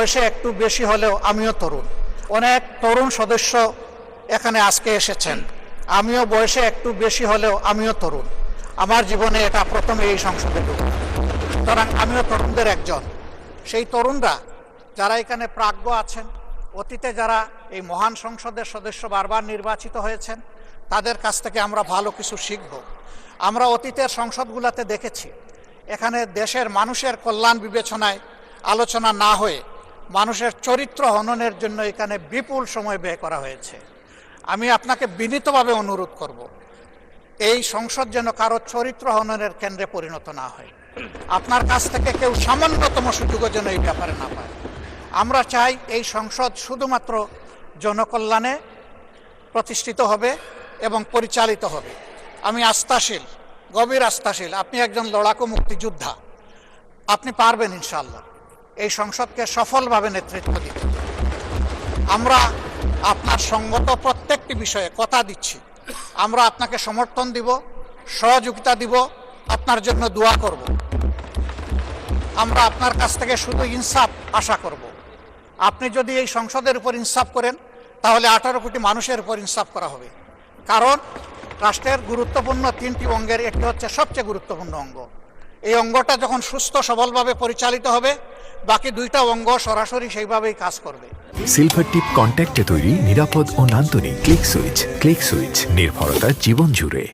বয়সে একটু বেশি হলেও আমিও তরুণ। অনেক তরুণ সদস্য এখানে আজকে এসেছেন। আমিও বয়সে একটু বেশি হলেও আমিও তরুণ। আমার জীবনে এটা প্রথমে এই সংসদে ঢুকা, সুতরাং আমিও তরুণদের একজন। সেই তরুণরা যারা এখানে প্রাজ্ঞ আছেন, অতীতে যারা এই মহান সংসদের সদস্য বারবার নির্বাচিত হয়েছেন, তাদের কাছ থেকে আমরা ভালো কিছু শিখব। আমরা অতীতের সংসদগুলোতে দেখেছি এখানে দেশের মানুষের কল্যাণ বিবেচনায় আলোচনা না হয়ে মানুষের চরিত্র হননের জন্য এখানে বিপুল সময় ব্যয় করা হয়েছে। আমি আপনাকে বিনীতভাবে অনুরোধ করব, এই সংসদ যেন কারো চরিত্র হননের কেন্দ্রে পরিণত না হয়। আপনার কাছ থেকে কেউ সামান্যতম সুযোগও যেন এই ব্যাপারে না পায়। আমরা চাই এই সংসদ শুধুমাত্র জনকল্যাণে প্রতিষ্ঠিত হবে এবং পরিচালিত হবে। আমি আস্থাশীল, গভীর আস্থাশীল, আপনি একজন লড়াকু মুক্তিযোদ্ধা, আপনি পারবেন ইনশাআল্লাহ এই সংসদকে সফলভাবে নেতৃত্ব দিতে। আমরা আপনার সঙ্গত প্রত্যেকটি বিষয়ে কথা দিচ্ছি, আমরা আপনাকে সমর্থন দিব, সহযোগিতা দিব, আপনার জন্য দোয়া করব। আমরা আপনার কাছ থেকে শুধু ইনসাফ আশা করব। আপনি যদি এই সংসদের উপর ইনসাফ করেন তাহলে 18 কোটি মানুষের উপর ইনসাফ করা হবে। কারণ রাষ্ট্রের গুরুত্বপূর্ণ 3টি অঙ্গের একটি হচ্ছে সবচেয়ে গুরুত্বপূর্ণ অঙ্গ। এই অঙ্গটা যখন সুস্থ সবলভাবে পরিচালিত হবে, বাকি 2টা অঙ্গ সরাসরি সেইভাবেই কাজ করবে। সিলভার টিপ কন্ট্যাক্টে তৈরি নিরাপদ ও নান্দনিক ক্লিক সুইচ। ক্লিক সুইচ, নির্ভরতা জীবন জুড়ে।